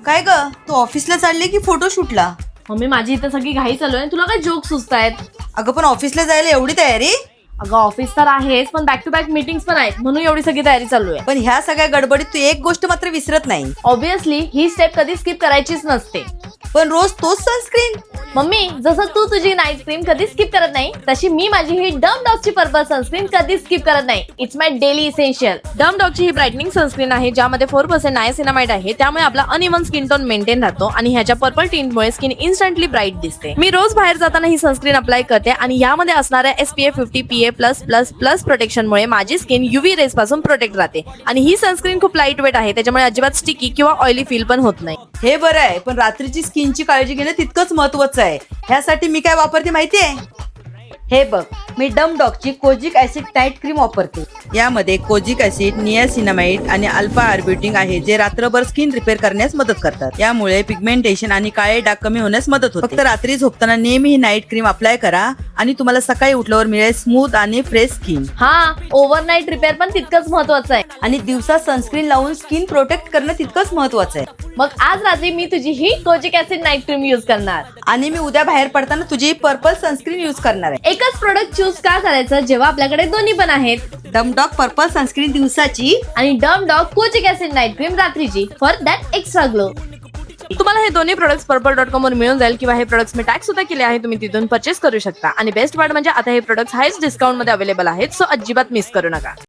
काय ग, तू ऑफिसला चालली की फोटोशूटला? मम्मी माझी इथं सगळी घाई चालू आहे. तुला काय जोक सुचतायत? अगं पण ऑफिसला जायला एवढी तयारी? अगं ऑफिस तर आहेच, पण बॅक टू बॅक मीटिंग्स पण आहेत, म्हणून एवढी सगळी तयारी चालू आहे. पण ह्या सगळ्या गडबडीत तू एक गोष्ट मात्र विसरत नाही. ऑब्विसली ही स्टेप कधी स्किप करायचीच नसते. पण रोज तोच सनस्क्रीन? मम्मी जसं तू तुझी नाईट क्रीम कधी स्किप करत नाही, तशी मी माझी ही डम डॉगची पर्पल सनस्क्रीन कधी स्किप करत नाही. It's my daily essential. डम डॉगची ही ब्राईटनिंग सनस्क्रीन आहे, ज्यामध्ये 4% नायसिनामाइड आहे. त्यामुळे आपला अनइव्हन स्किन टोन मेंटेन राहतो आणि ह्याच्या पर्पल टिंटमुळे स्किन इन्स्टंटली ब्राईट दिसते. मी रोज बाहेर जाताना ही सनस्क्रीन अप्लाय करते आणि यामध्ये असणाऱ्या SPF 50 PA+++ प्रोटेक्शनमुळे माझी स्किन UV रेज पासून प्रोटेक्ट राहते. आणि ही सनस्क्रीन खूप लाईट वेट आहे, त्याच्यामुळे अजिबात स्टिकी किंवा ऑइली फील पण होत नाही. हे बरं आहे, पण रात्रीची स्किनची काळजी घेणं तितकंच महत्वाचं आहे. ह्यासाठी मी काय वापरते माहितीये? हे बघ, मी डम डॉगची कोजिक ऍसिड नाईट क्रीम वापरते. यामध्ये कोजिक ऍसिड, नियासिनामाइड आणि अल्फा आर्ब्युटिन आहे, जे रात्रभर स्किन रिपेअर करण्यास मदत करतात. यामुळे पिगमेंटेशन आणि काळे डाग कमी होण्यास मदत होते. फक्त रात्री झोपताना नेहमी ही नाईट क्रीम अप्लाय करा आणि तुम्हाला सकाळी उठल्यावर मिळेल स्मूथ आणि फ्रेश स्किन. हा, ओव्हरनाईट रिपेअर पण तितकंच महत्वाचं आहे. आणि दिवसा सनस्क्रीन लावून स्किन प्रोटेक्ट करणं तितकंच महत्वाचं आहे. मग आज रात्री मी तुझी ही kojic acid night cream use करणार. आणि मी उद्या बाहेर पडताना तुझी पर्पल सनस्क्रीन यूज करणार आहे. एकच प्रोडक्ट चूज का करायचं जेव्हा आपल्याकडे दोन्ही पण आहेत? डम डॉग पर्पल सनस्क्रीन दिवसाची आणि डम dog kojic acid night cream रात्रीची, फॉर दॅट एक्स्ट्रा ग्लो. तुम्हाला हे दोन्ही प्रोडक्ट्स purple.com वर मिळून जाईल, किंवा हे प्रोडक्ट्स मी टॅग सुद्धा केले आहे, तुम्ही तिथून परचेस करू शकता. आणि बेस्ट पार्ट म्हणजे आता हे प्रोडक्ट्स हायस्ट डिस्काउंट मध्ये अवेलेबल आहेत, सो अजिबात मिस करू नका.